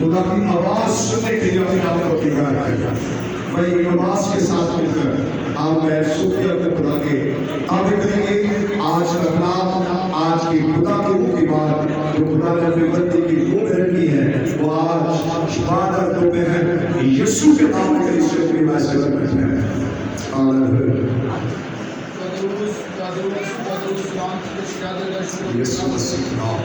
खुदा की आवाज सुनने के लिए अपने आप को तैयार किया। वही नमाज के साथ मिलकर आप मैं सुखी अपने खुदा के ताबे करेंगे। आज का कलाम, आज की खुदा की मुख्य बात जो खुदा ने अपनी बंदी की मुंह में रखी है वो आज इबादत में है। यीशु के नाम में इसे अपनी मैसेज में है। यीशु मसीह नाम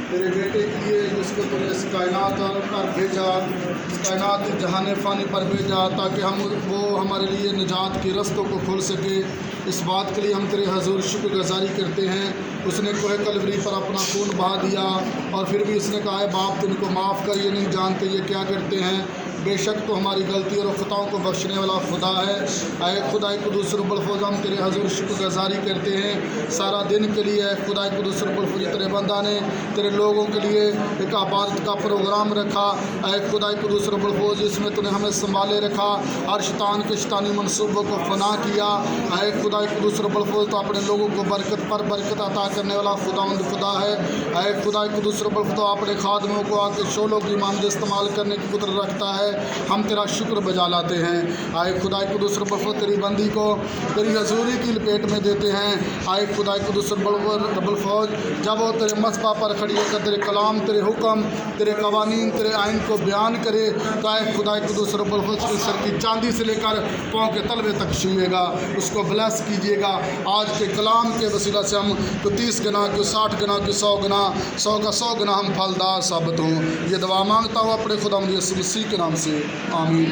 तेरे बेटे के लिए जिसको तूने इस कायनात पर भेजा, इस कायनात जहान फ़ानी पर भेजा ताकि हम वो हमारे लिए निजात के रस्तों को खोल सके। इस बात के लिए हम तेरे हजूर शुक्रगुजारी करते हैं। उसने कोहे कलवरी पर अपना खून बहा दिया और फिर भी इसने कहा है बाप तुमको माफ़ कर, ये नहीं जानते ये क्या करते हैं। बेशक तो हमारी गलती और ख़ताओं को बख्शने वाला खुदा है। आए खुदा कुदूस रब्बुल फौज़, हम तेरे हज़ूर शुक्रगुज़ारी करते हैं सारा दिन के लिए। खुदा कुदूस रब्बुल फौज़, तेरे बंदा ने तेरे लोगों के लिए एक इबादत का प्रोग्राम रखा। आए खुदा कुदूस रब्बुल फौज़, इसमें तूने हमें संभाले रखा और शैतान के शैतानी मनसूबों को फना किया। आए खुदा कुदूस रब्बुल फौज़, तो अपने लोगों को बरकत पर बरकत अता करने वाला खुदावंद खुदा है। आए खुदा कुदूस रब्बुल फौज़, तो अपने खादमों को आके शोलों की ईमान इस्तेमाल करने की कुदरत रखता है। हम तेरा शुक्र बजा लाते हैं। आए खुदा कुदूस रब्बुल फौज़, तेरी बंदी को तेरी हजूरी की लपेट में देते हैं। आए खुदा कुदूस रब्बुल फौज़, जब वो तेरे मसबा पर खड़ी होकर तेरे कलाम, तेरे हुक्म, तेरे कवानीन, तेरे आइन को बयान करे, तो आए खुदा कुदूस रब्बुल फौज़ की सर की चांदी से लेकर पाँव के तलवे तक छुएगा, उसको ब्लेस कीजिएगा। आज के कलाम के वसीला से हम तो 30 गुना, क्यों 60 गुना, क्यों 100 गुना, 100 का 100 गुना हम फलदार साबित हों। ये दुआ मांगता हूँ अपने खुदा यीशु मसीह के नाम से, आमीन।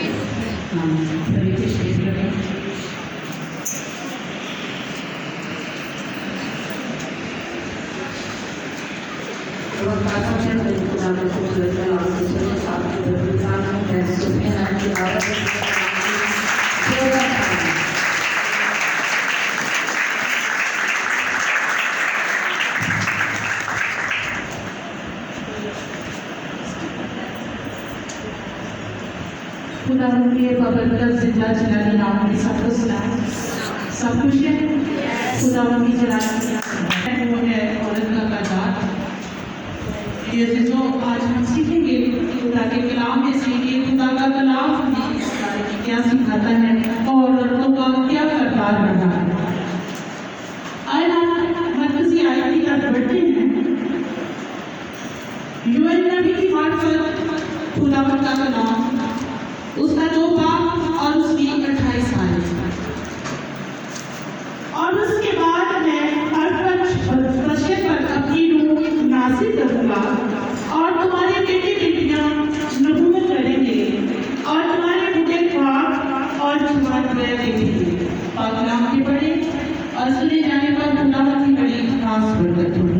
खुदा के पवित्र जिंदा जलाली नाम में सब कुछ सब कुछ है। खुदा की जलाली वो है औरत का करदार। ये जो आज हम सीखेंगे खुदा के कलाम में से कि खुदा का कलाम हमें क्या सिखाता है और औरतों का क्या करदार बनता है। आए हम मरकजी आयत की तरफ बढ़ते हैं। यूएन नबी की बात पर खुदा का कलाम, उसका 2 बाब और उसकी 28 आयत, और उसके बाद मैं हर बच्चे पर अपनी रूह नाज़िल करूँगा और तुम्हारे बेटे बेटियाँ नबूवत करेंगे और तुम्हारे बूढ़े ख्वाब और जवान देखेंगे। और कलाम के पढ़े और सुने जाने पर खुदा की बड़ी खास बरकत होगी।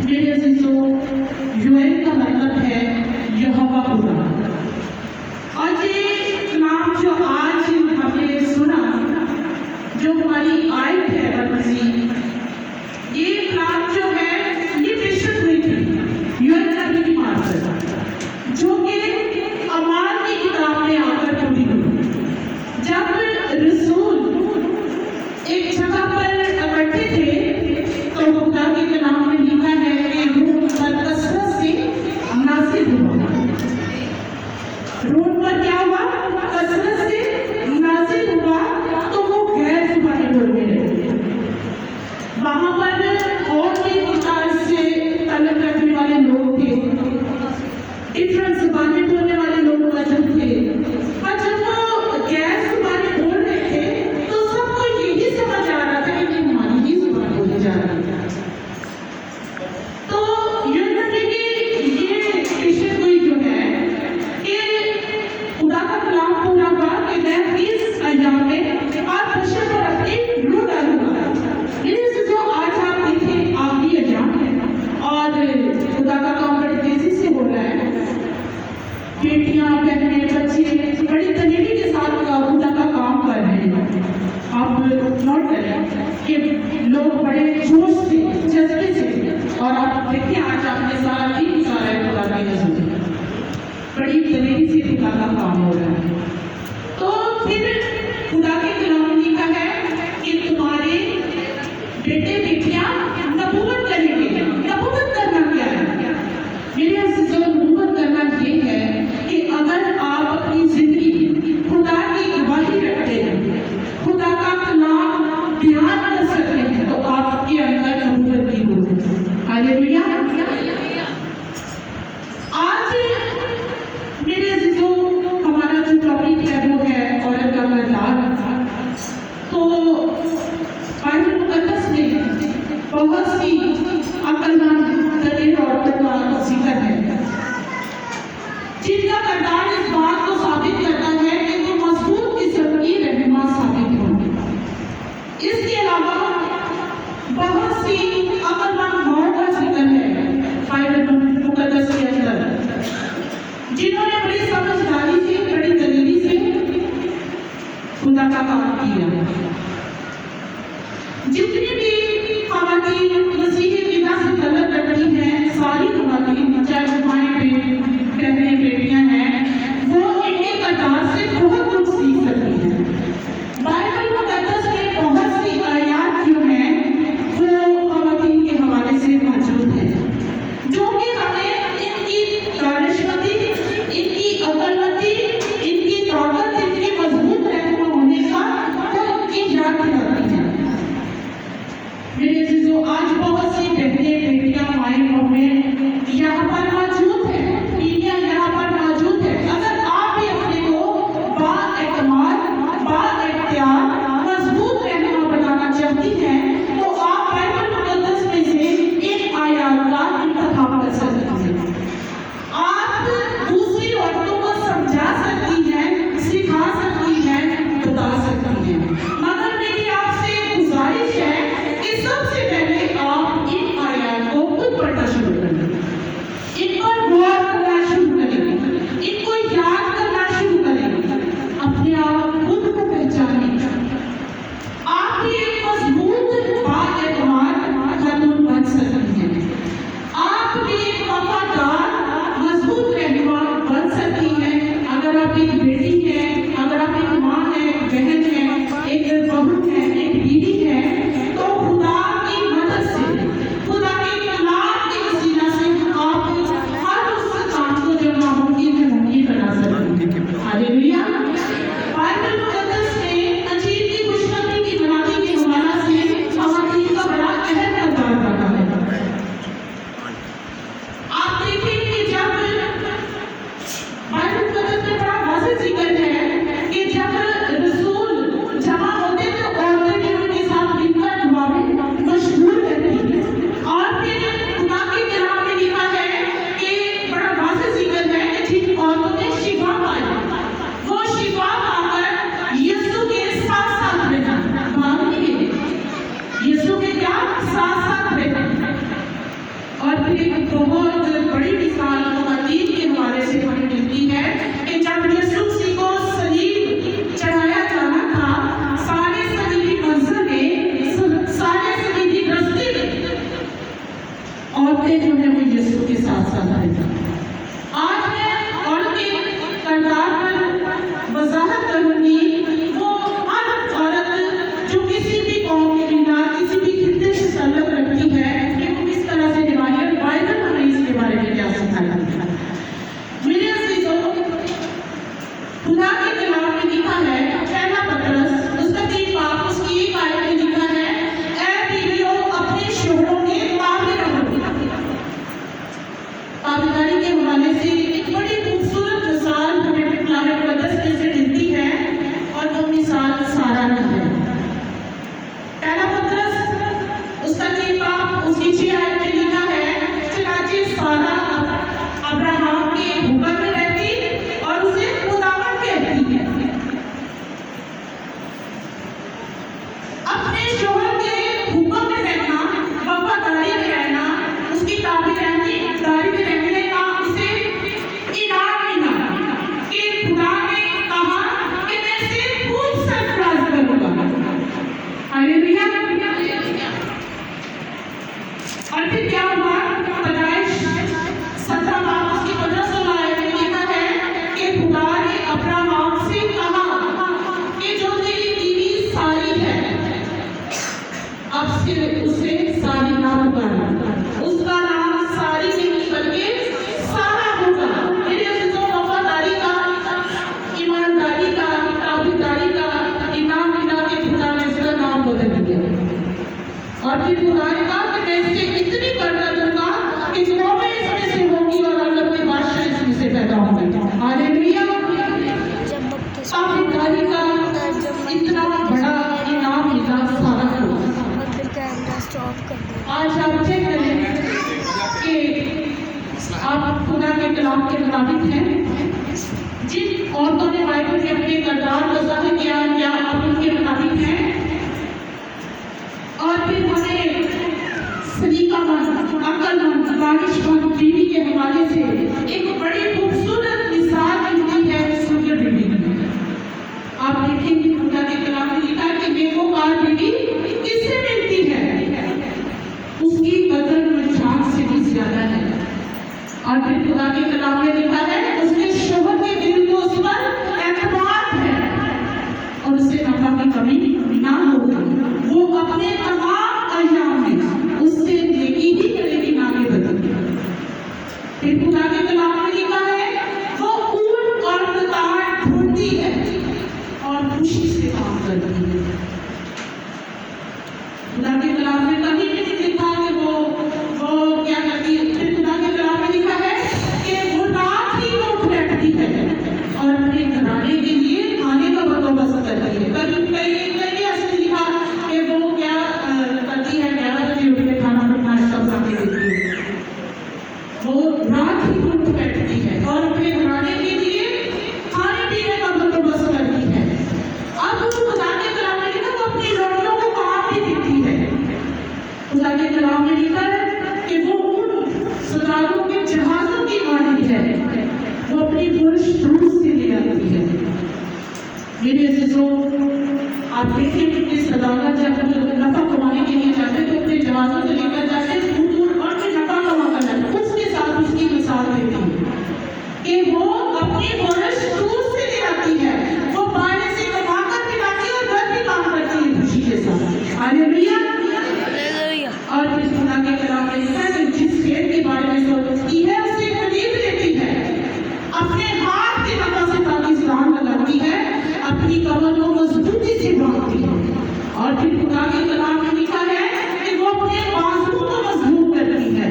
मेरे अज़ीज़ों, यूएन का मतलब है यहोवा खुदा। और ये नाम जो आज हमने सुना, जो हमारी आयत है मरकजी, ये नाम जो है ये बेशक हुई थी यूएन नबी की मार्फत, जो कि अमाल की किताब में आकर पूरी हुई। जब रसूल एक जगह पर इकट्ठे थे तो खुदा के कलाम में लिखा है कि रूह पर कसरत से नाज़िल हुआ। रूह पर क्या हुआ? कसरत से नाज़िल हुआ, तो वो गैर ज़ुबानी बोलने लगे। वहाँ पर और भी किताब से तलब करने वाले लोग थे, डिफरेंट ज़ुबानें बोलने वाले लोग मौजूद थे। और जब वो गैर ज़ुबानी बोल रहे थे तो सबको यही समझ आ रहा था कि हमारी ही ज़ुबान बोली जा रही है। तो यूनिवर्सिटी की ये पेशे कोई जो है कि खुदा का कलाम पूरा हुआ कि मैं 20 अय्याम में आप बशर पर अपनी रूह डालूंगा। ये जो आज आप देखें आखिरी अय्याम है और खुदा का काम बड़ी तेजी से हो रहा है। बेटियां, बहनें, बच्चे बड़ी तनीती के साथ खुदा का काम कर रहे हैं। आप नोट करें कि लोग बड़े जोश से, जज्बे से, और आप देखिए आज आपने सारा दिन सारा है खुदा की नजर में, बड़ी तनीती से खुदा का काम हो रहा है। तो फिर खुदा के कलाम लिखा है कि तुम्हारे बेटे बेटियां नबूवत करेंगे। नबूवत करना क्या है? मेरे अज़ीज़ों, नबूवत करना ये है कि अगर आप अपनी जिंदगी खुदा की गवाही रखते हैं, खुदा का कलाम ध्यान कर सकते हैं, तो आपके अंदर नबूवत की होगी। हालेलुया। आज मेरे अज़ीज़ों, हमारा जो टॉपिक है वो है औरत का करदार। खुदा का काम किया। जितनी भी खवातीन मसीही विदा से तलब करती हैं, सारी खवातीन चाहे बहनें बेटियां हैं, वो इनके कतार से बहुत कुछ सीख सकती हैं। बाइबल मुकद्दस में बहुत सी आयत जो हैं वो खवातीन के हवाले से मौजूद है, जो कि हमें इनकी दानिशमंदी, इनकी अकलमंदी, इनकी ताकत, इनकी मजबूत रहनुमा होने का वो इनकी याद दिलाती है। मेरे अजीजों, आज बहुत सी बहनें बेटियां माएँ बहनें यहाँ पर मौजूद है, पीढ़ियाँ यहाँ पर मौजूद है। अगर आप भी अपने को बाएतमाद, बाएख्तियार, मजबूत रहनुमा बनाना चाहती हैं, तो आप बाइबल मुकद्दस में से इन आयत का इंतखाब कर सकती हैं। आप दूसरी औरतों को समझा सकती हैं, सिखा सकती हैं, बता सकती हैं, मगर मेरी आपसे गुजारिश है कि सबसे पहले आप इन आयत को खुद पढ़ना शुरू करें, इन पर गौर करना शुरू करें, इनको याद करना शुरू करें, अपने आप खुद को पहचानें। आप भी एक मजबूत बाएतमाद खातून बन सकती हैं। आप भी एक वफादार मजबूत रहनुमा बन सकती हैं। अगर आप एक बेटी हैं, अगर आप एक माँ हैं, बहन हैं, एक बहू है, एक बीवी है, तो खुदा की मदद से, खुदा के कलाम के वसीला से आप हर उस काम को जो नामुमकिन है मुमकिन बना सकती हैं। हालेलुया। बाइबल मुकद्दस में अंजीर की खुशखबरी की बनाने के हवाले से खवातीन का बड़ा अहम किरदार रहा है। आप देखें कि जब बाइबल मुकद्दस में बड़ा वाज़ेह जिक्र है कि जब रसूल जमा होते तो औरतें भी उनके साथ मिलकर दुआ में मशगूल रहती। और फिर खुदा के कलाम में लिखा है कि बड़ा वाज़ेह जिक्र है कि जिन औरतों ने शिफा पाई, वो शिफा पाकर यीशु के साथ साथ रहना, भाग नहीं गए, यीशु के क्या साथ साथ रहना। और फिर एक बहुत बड़ी मिसाल खवातीन के हवाले से हमें मिलती है कि जब यीशु मसीह को सलीब चढ़ाया जाना था, सारे सलीबी मंजर में, सारे सलीबी रस्ते में औरतें जो है वो यीशु के साथ साथ रहती। आज मैं औरत के किरदार पर वजाहत करूंगी। वो हर औरत जो किसी भी कौम के बिना, किसी भी खित्ते से ताल्लुक रखती है कि वो किस तरह से निभाए, और बाइबल हमें इसके बारे में क्या सिखाता है। मेरे अजीजों, खुदा के कलाम में लिखा है, पहला पतरस उसका 3 बाब उसकी 1 आयत में लिखा है, ऐ बीवियों अपने शोहरों के ताबे रहो। ताबेदारी के हवाले से एक बड़ी खूबसूरत मिसाल हमें कलाम मुकद्दस में से मिलती है, और वो मिसाल सारा की है। पहला पतरस उसका 3 बाब उसकी 6 आयत में लिखा है, चनाचे सारा अब्राहम के हुक्म में रहती और उसे खुदावंद कहती है। अपने शोहर के हुक्म में रहना, वफादारी में रहना, उसकी ताबेदारी में रहने का उसे इनाम मिला कि खुदा ने कहा कि मैं इसे खूब सरफराज करूंगा। हालेलुया। और फिर क्या हुआ? पैदाइश 17 बाब उसकी 15 आयत में लिखा है कि खुदा ने अब्राहम से कहा कि जो तेरी बीवी सारी है, अब से उसे सारी ना पुकारना, उसका नाम सारी नहीं बल्कि सारा होगा। मेरे अजीजों, वफादारी का, ईमानदारी का, ताबेदारी का इनाम मिला के खुदा ने उसका नाम बदल दिया। और फिर खुदा ने कहा कि मैं इससे इतनी बरकत दूंगा कि कौमें इसमें से होगी और अरब के बादशाह इसमें से पैदा होंगे। हालेलुया। ताबेदारी का इतना बड़ा इनाम मिला सारा को। आज आप चेक करें कि आप खुदा के कलाम के मुताबिक हैं। जिन औरतों ने बाइबल में अपने किरदार को ज़ाहिर किया, क्या आप उनके मुताबिक हैं? और फिर हमें खुशी से काम करती है। खुदा के कलाम में कहीं भी नहीं लिखा कि वो क्या करती है। फिर खुदा के कलाम में लिखा है कि वो रात ही को उठ बैठती है और अपने घराने के लिए खाने का बंदोबस्त करती है। कभी कहीं ऐसे लिखा कि वो क्या करती है, 11 बजे उठ के खाना नाश्ता बना के देती है। वो रात ही को उठ बैठती है और अपने घराने के लिए खाने पीने का बंदोबस्त करती है। अब खुदा के कलाम में लिखा वो अपनी लड़कियों को काम भी देती है। खुदा के कलाम में लिखा है कि वो उन सदारों के जहाजों की मालिक है, वो अपनी पुरुष दूर से ले आती है। मेरे अजीजों, आप देखिए कि सदागर जब नफा कमाने के लिए जाते हैं तो अपने जहाजों से लेकर जाते हैं दूर दूर और फिर नफा कमा कर जाते हैं। उसके साथ उसकी मिसाल देती है कि वो अपनी पुरुष दूर से ले आती है, वो बाहर से कमा कर भी लाती है और घर भी काम करती है खुशी के साथ। हालेलुया। और फिर खुदा के कलाम में लिखा है जिस खेत के बारे में सोचती है उसे खरीद लेती है, अपने हाथ की नफा से पाकिस्तान लगाती है, अपनी कमर को मजबूती से बांधती है। और फिर खुदा के कलाम में लिखा है कि वो अपने बाजू को मजबूत करती है,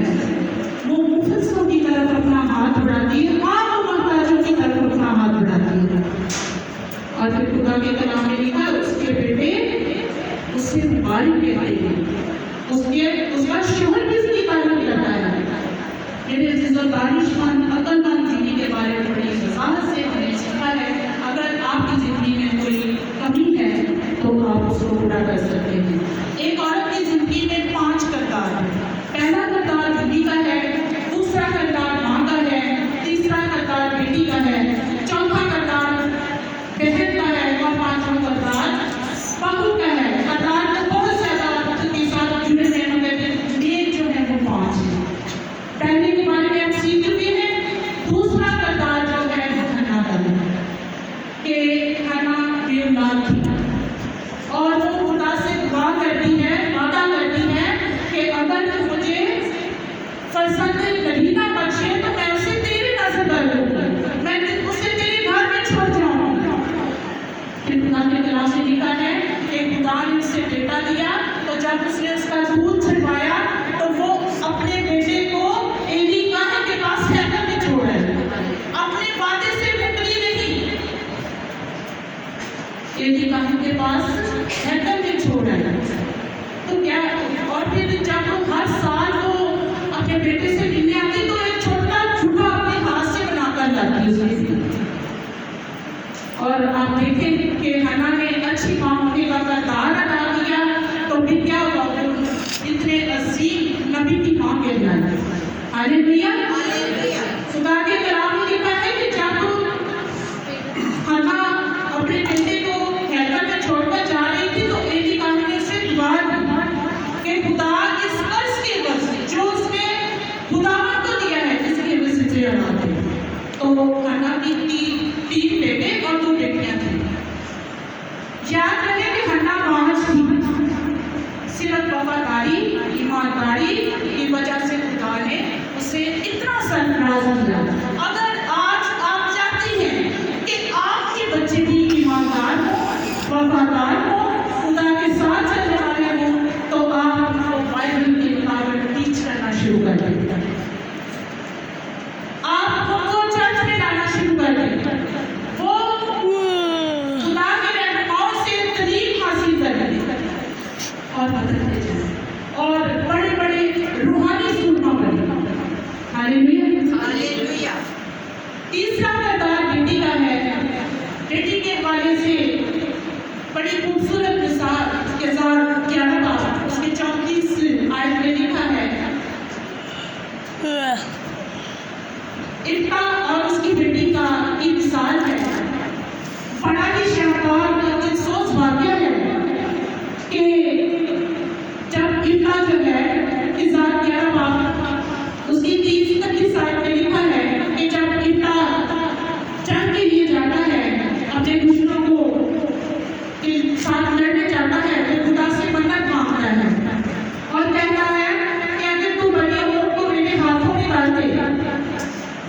वो मुफस्सों की तरफ अपना हाथ बढ़ाती है, आम मोहताजों की तरफ अपना हाथ बढ़ाती है। और फिर खुदा के कलाम में लिखा है उसके बेटे उससे बीमारी कहते हैं, उसका शोहर भी उसकी तारीफ करता है। मेरे अजीजों, दानिशमंद अक्लमंद जिंदगी के बारे में बड़ी वजाहत से हमने सीखा है। अगर आपकी जिंदगी में कोई कमी है तो आप उसको पूरा कर सकते हैं। एक औरत की जिंदगी में 5 किरदार है। पहला किरदार बीवी का है, दूसरा किरदार माँ का है, तीसरा किरदार बेटी का है, चौथा किरदार बहन का है और 5वां किरदार बहू का है। किरदार में बहुत ज्यादा के साथ जुड़े हैं मगर ये जो है वो 5 है। पहले के बारे में आप सीख चुके हैं। दूसरा किरदार जो है वो हन्ना का है कि हन्ना बेऔलाद थी और वो खुदा से दुआ करती है, वादा करती है कि अगर मुझे फर्जंद नबीना बख्शे तो मैं उसे तेरी नजर कर लूंगा, मैं उसे तेरे घर में छोड़ जाऊंगा। फिर खुदा के कलाम में लिखा है कि खुदा ने उसे बेटा दिया, तो जब उसने उसका दूध छलवाया तो वो अपने बेटे को एली काहे के पास हैकर में छोड़ा है, अपने वादे से मुकरी नहीं, एली काहे के पास हैकर में छोड़ा है। तो क्या, और फिर जब वो हर साल वो अपने बेटे से मिलने आती तो एक छोटा झूठा अपने हाथ से बनाकर लाती उसके लिए। और आप देखें कि हन्ना ने अच्छी माँ होने का किरदार अदा किया तो फिर क्या हुआ, इतने अजीम नबी की माँ कहलाई। हालेलुया। खुदा के कलाम में लिखा है कि जब हन्ना अपने बेटे को हैकर में छोड़कर जा रही थी तो एली काहे ने उसे दुआ दी कि खुदा इस कर्ज के वजह जो उसने खुदावन को दिया है इसके वजह से अड़ा दे। तो हन्ना की 3 बेटे और 2 बेटियां थी। याद रहे कि हन्ना बाहर थी, सिर्फ वफादारी ईमानदारी की वजह से खुदा ने उसे इतना सरफराज किया। अगर आज आप चाहती हैं कि आपके बच्चे भी ईमानदार हो, वफादार हो, खुदा के साथ चलने वाले हो, तो आप उनको बाइबल के मुताबिक टीच करना शुरू कर दें, आप उनको चर्च में लाना शुरू कर दें, वो खुदा के रहनुमाओं से तालीम हासिल करें और बदलते जाएं और बड़े बड़े रूहानी सुरमा बने। हालेलुया। तीसरा किरदार बेटी का है। बेटी के हवाले से बड़ी खूबसूरत मिसाल के साथ 11 बार उसके 34 आयत में लिखा है, इब्ता और उसकी बेटी का की मिसाल है। बड़ा ही शानदार दिलसोज वाक़या है कि जब इब्ता जो है इज़ार 11 बार उसकी 30-31 आयत में लिखा है कि जब इब्ता जंग के लिए जाता है, अपने दुश्मनों को के साथ लड़ने जाता है तो खुदा से मन्नत मांगता है और कहता है कि अगर तू बड़ी औरत को मेरे हाथों में डाल दे,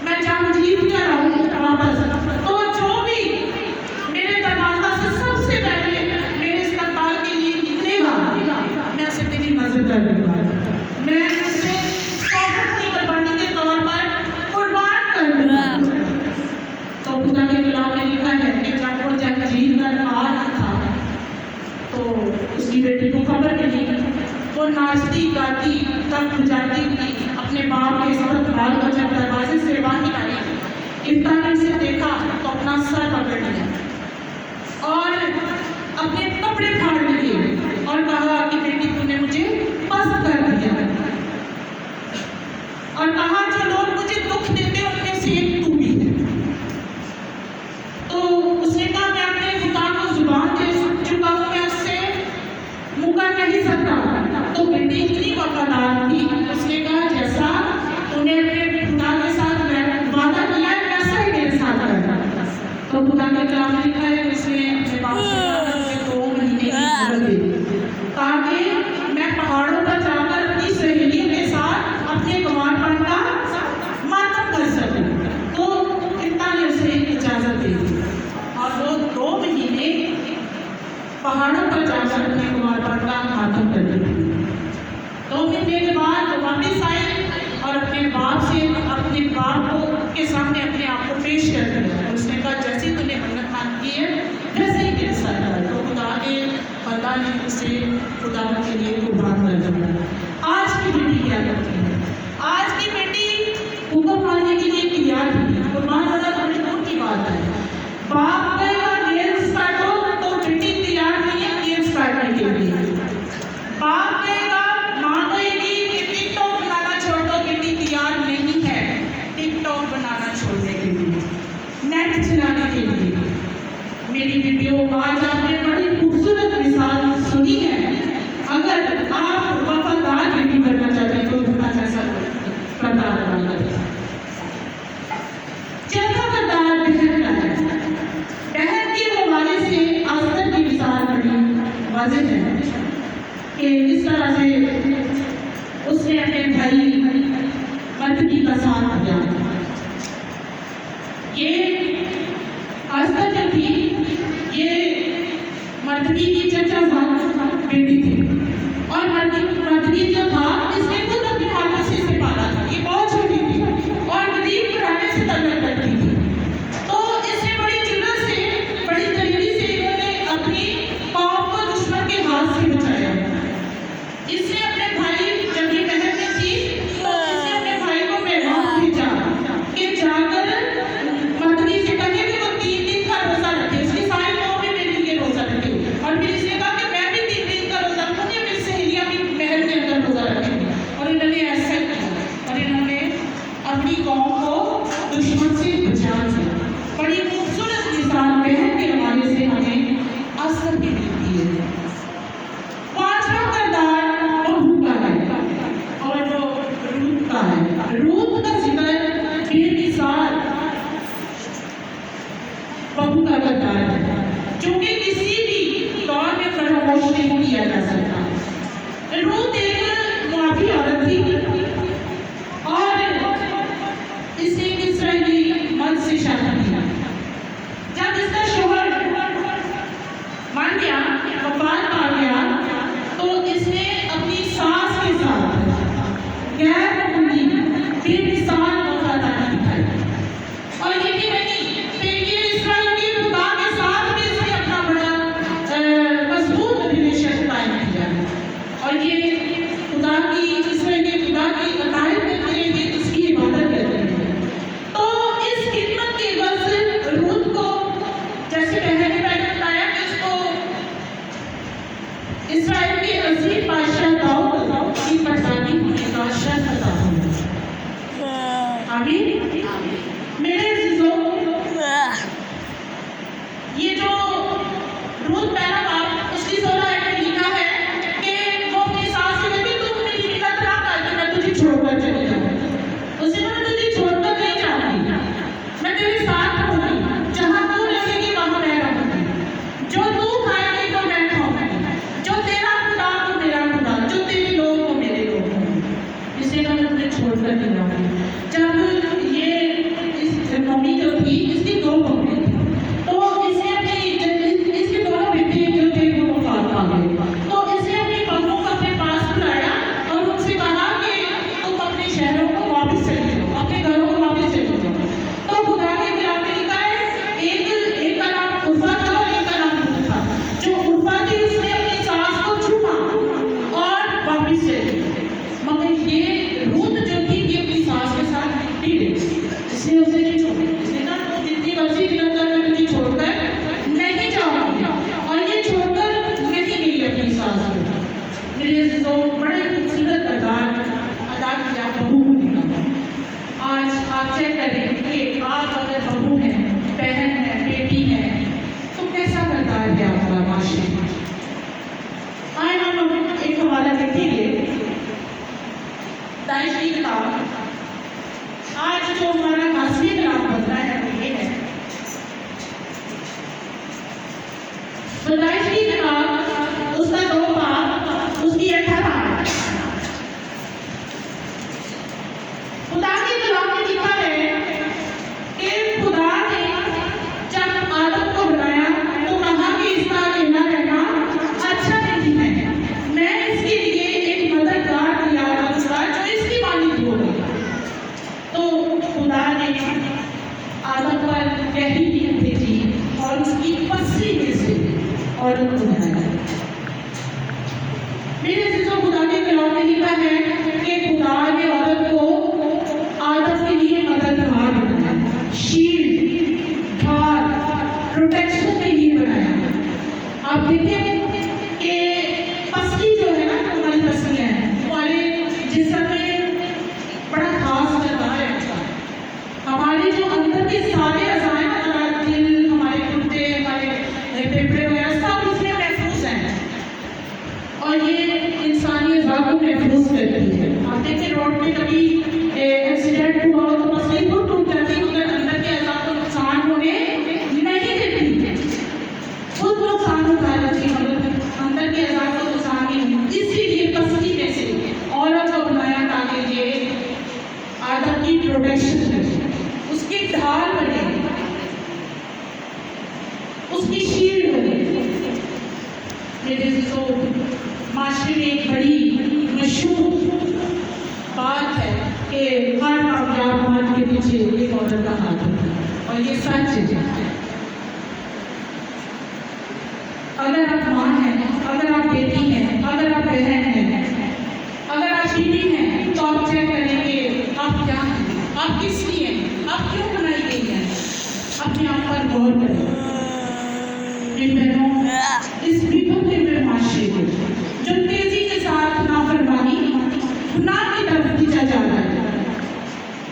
मैं जंग जीत कर आऊँ वापस, तो बेटी को खबर मिली, वो नाचती गाती तब जाती थी अपने बाप के साथ बाल को जब दरवाजे से बाहर आई, इफ्तारी से देखा तो अपना सर पकड़ लिया और अपने कपड़े फाड़ लिए और कहा कि बेटी तूने मुझे पसंद कर दिया, और कहा जो लोग मुझे दुख देते हैं उनमें से एक तू भी है। तो उसने कहा मैं अपने खुदा को जुबान दे चुका हूँ, मैं उससे मुकर नहीं सकता। तो बेटी इतनी वफादार थी, उसने कहा जैसा तूने अपने खुदा के साथ वादा किया है वैसा ही मेरे साथ करना। तो खुदा के कलाम लिखा है, उसने अपने बाप से 2 महीने की मोहलत दे दी ताकि मैं पहाड़ों पर जाकर अपनी सहेलियों के साथ अपने कुमारपन का मातम कर सकूं। तो पिता ने उसे इजाजत दे दी और वो 2 महीने पहाड़ों पर जाकर अपने कुमारपन का मातम कर दी। 2 महीने के बाद वो वापिस आए और अपने बाप को के सामने अपने आप को पेश कर दिया। उसने कहा जैसी तूने मन्नत मांगी है वैसे ही मेरे साथ कर। तो खुदा के बंदा ने उसे खुदा के लिए कुर्बान कर दिया। आज की बेटी क्या करती है? आज की बेटी हुक्म मानने के लिए तैयार थी, कुर्बान होना थोड़ी दूर की बात है। बाप कहेगा नेल्स काटो तो बेटी तैयार नहीं है नेल्स काटने के लिए। बाप कहेगा, माँ कहेगी कि टिकटॉक बनाना छोड़ दो, बेटी तैयार नहीं है टिकटॉक बनाना छोड़ने के लिए, नेट चलाने के लिए। मेरी वीडियो आज आपने बड़ी खूबसूरत मिसाल सुनी है। अगर आप वफादार बेटी बनना चाहते हैं तो खुदा जैसा करदार बनना चाहिए। जैसा करदार बहन का है, बहन के हवाले से आस्तर की मिसाल बड़ी वाज़ेह है कि इस तरह से उसने अपने भाई मर्दकी का साथ दिया। ये आस्तर जो थी ये मर्दकी की चचा बेटी थी और मर्दकी जो था इसने खुद अपने हाथों से इसे पाला था। ये बहुत छोटी थी और गरीब घराने से तल्लुक करती थी। तो इसने बड़ी जुर्रत से बड़ी दलेरी से इन्होंने अपनी कौम को दुश्मन के हाथ से बचाया। इसने अपने भाई जब ये बहन में थी तो इसने अपने भाई को पैगाम भेजा कि जाकर मर्दकी से कहे कि वो 3 दिन का रोजा रखे, इसकी सारी कौम में मेरे लिए रोजा रखे। और फिर इसने कहा कि मैं भी 3 दिन का रोजा रखूंगी, मेरी सहेलियां भी महल के अंदर रोजा रखेंगी। और इन्होंने ऐसा ही किया और इन्होंने अपनी कौम को दुश्मन से बचा लिया। बड़ी खूबसूरत मिसाल बहन के हवाले से हमें असर की मिलती है। 5वां किरदार बहू का है और वो रूत का है। रूत का जिक्र बेमिसाल बहू का किरदार है जो कि किसी भी दौर में फरामोश नहीं किया जा सकता। रूत एक मुआफी औरत थी और इसने एक इस्राएली मर्द से शादी की। जब इसका शोहर मान गया, वफात पा गया, तो इसने अपनी सास के साथ गैर मामूली बेमिसाल वफादारी दिखाई। और ये भी नहीं फिर ये इस्राएल के खुदा के साथ भी इसने अपना बड़ा मजबूत रिलेशन कायम किया और ये खुदा की इस्राएल के खुदा की अतायत करते हुए उसकी इबादत करते हैं। तो इस खिदमत के बस रूत को जैसे पहले मैंने बताया कि उसको इस्राएल के अजीम बादशाह दाऊद की प्रधानी होने का शर्फ अता हुआ। आमीन। मेरे अजीजों, ये जो रूत पहला बाप उसकी 16 आयत में लिखा है कि वो अपनी सास से कहती तुम मेरी मिन्नत ना कर कि मैं तुझे छोड़कर चली जाऊँ। उसे मैं तुझे छोड़कर नहीं जाऊँगी, मैं तेरे साथ रहूँगी, जहाँ तू रहेगी वहाँ मैं रहूँगी, जो तू खाएगी वो मैं खाऊँगी, जो तेरा खुदा वो मेरा खुदा, जो तेरे लोग वो मेरे लोग होंगे। इसे मैं तुझे छोड़कर नहीं जाऊँगी। जब ये इस मम्मी जो थी इसकी 2 बहनें थी तो इसे अपनी की किताब, आज जो हमारा 10वीं कलाम बन रहा है वो ये है। पैदाइश की किताब उसका 2 बाब उसकी 18 आयत। खुदा के कलाम में लिखा है कि खुदा ने जब आदम को बनाया तो कहा कि इसका अकेला रहना अच्छा नहीं है, मैं इसके लिए एक मददगार तैयार करूंगा जो इसकी मालिक होगा। तो खुदा ने आदम पर गहरी नींद भेजी और उसकी पसली में से औरत को बनाया। मेरे अजीजों, खुदा के कलाम में लिखा है कि खुदा ने औरत को आदम के लिए मददगार बनाया, शील्ड, ढाल, प्रोटेक्शन के लिए बनाया। आप देखें कि पसली जो है ना, हमारी पसली है, हमारे जिस्म में बड़ा खास जगह है उसका। हमारे जो अंदर के सारे अज़ा हैं, हमारा दिल, हमारे गुर्दे, हमारे फेफड़े वगैरह सब उसमें महफूज हैं और ये इंसानी अज़ा को महफूज करती है। आप देखिए रोड पे कभी एक्सीडेंट हुआ हो तो पसली खुद टूट जाती है, मगर अंदर के अज़ा को नुकसान होने नहीं देती, खुद नुकसान उठा लेती है, मगर अंदर के अज़ा को नुकसान नहीं होती। इसीलिए पसली में से औरत को बनाया ताकि ये आदम की प्रोटेक्शन करे, उसकी ढाल बने, उसकी शील्ड बने। मेरे जो माशरे में एक बड़ी मशहूर बात है कि हर कामयाब मर्द के पीछे एक औरत का हाथ होता है, और ये सच है। अगर आप माँ हैं, अगर आप बेटी हैं, अगर आप बहन हैं, अगर आप बीवी हैं, तो आप चेक करेंगे आप क्या हैं, आप किस लिए हैं, आप क्यों बनाई गई हैं। अपने आप पर गौर करें। इन बहनों, इस बिखरते हुए माशरे में जो तेजी के साथ नाफरमानी गुनाह की तरफ खींचा जा रहा है,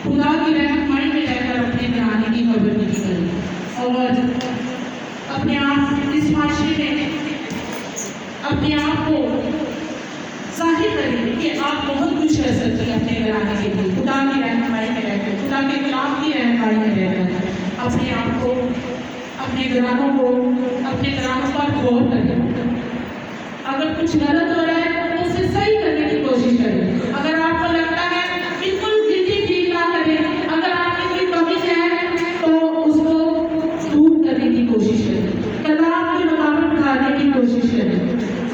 खुदा की रहनुमाई में रहकर अपने घराने की खबर नहीं करें और अपने आप इस माशरे में अपने आप को जाहिर करें कि आप बहुत कुछ कर सकते हैं अपने घराने के लिए। खुदा की रहनुमाई में रहकर, खुदा के कलाम की रहनुमाई में रहकर अपने आप को, अपने घरानों को, अपने घरानों पर गौर करें। अगर कुछ गलत हो रहा है तो उसे सही करने की कोशिश करें। अगर आपको लगता है बिल्कुल गिल्टी फील ना करें, अगर आपकी कोई कमी है तो उसको दूर करने की कोशिश करें, कलाम की रुकावट उठाने की कोशिश करें।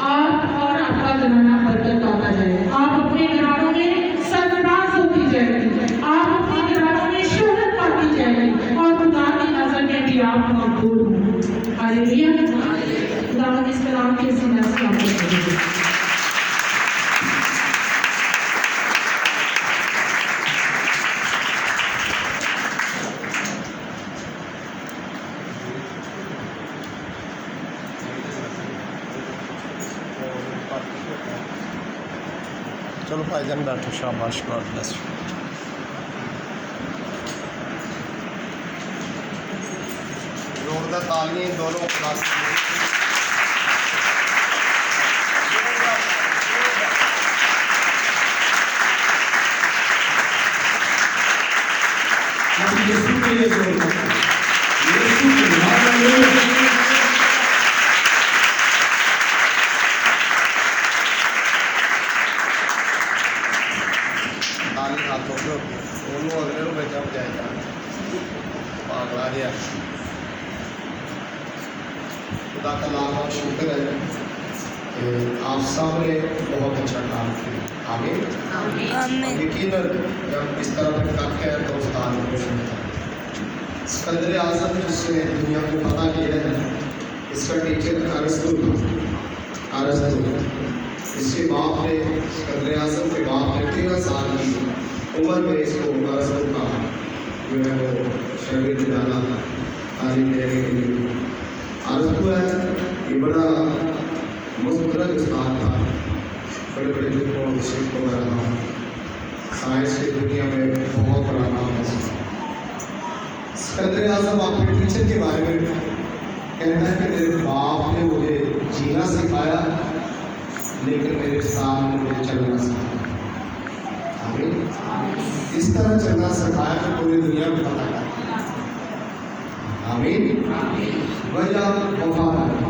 आप और आपका घराना बरकत पाता जाए, आप अपने घरानों में सरफराज होती जाएगी, आप अपने घरानों में शोहरत पाती जाएगी और खुदा की नजर में भी आप मकबूल हों। हालेलुया। खुदा इस कलाम के समय से आपको चलो भाईजान बैठो, शाबाश, गॉड ब्लेस यू। जोरदार तालियां दोनों क्लास। यीशु के लिए जोरदार, यीशु के नाम में ताली हाथों पे दोनों अगले को बेचा जाएगा पागला गया। खुदा का नाम और शुक्र है कि आप सब ने बहुत अच्छा काम किया। आमीन। यकीनन जब इस तरह का काम किया तो उस्ताद को शुक्र। सिकंदर आज़म जिसने दुनिया को पता किया है, इसका टीचर अरस्तु था। इसके बाप ने, सिकंदर आज़म के बाप ने 13 साल की उम्र में इसको अरस्तु का जो है वो शरीर डाला तालीम देने के लिए। अरस्तु है, ये बड़ा मुस्तरद उस्ताद था, बड़े बड़े लोगों को सीख को रहा, साइंस की दुनिया में बहुत बड़ा नाम है। सिकंदर आज़म अपने टीचर के बारे में कहता है कि मेरे बाप ने मुझे जीना सिखाया, लेकिन मेरे सामने मुझे चलना सिखाया। आमीन। इस तरह चलना सिखाया कि पूरी दुनिया में पता लगा। आमीन। वही आप वफादार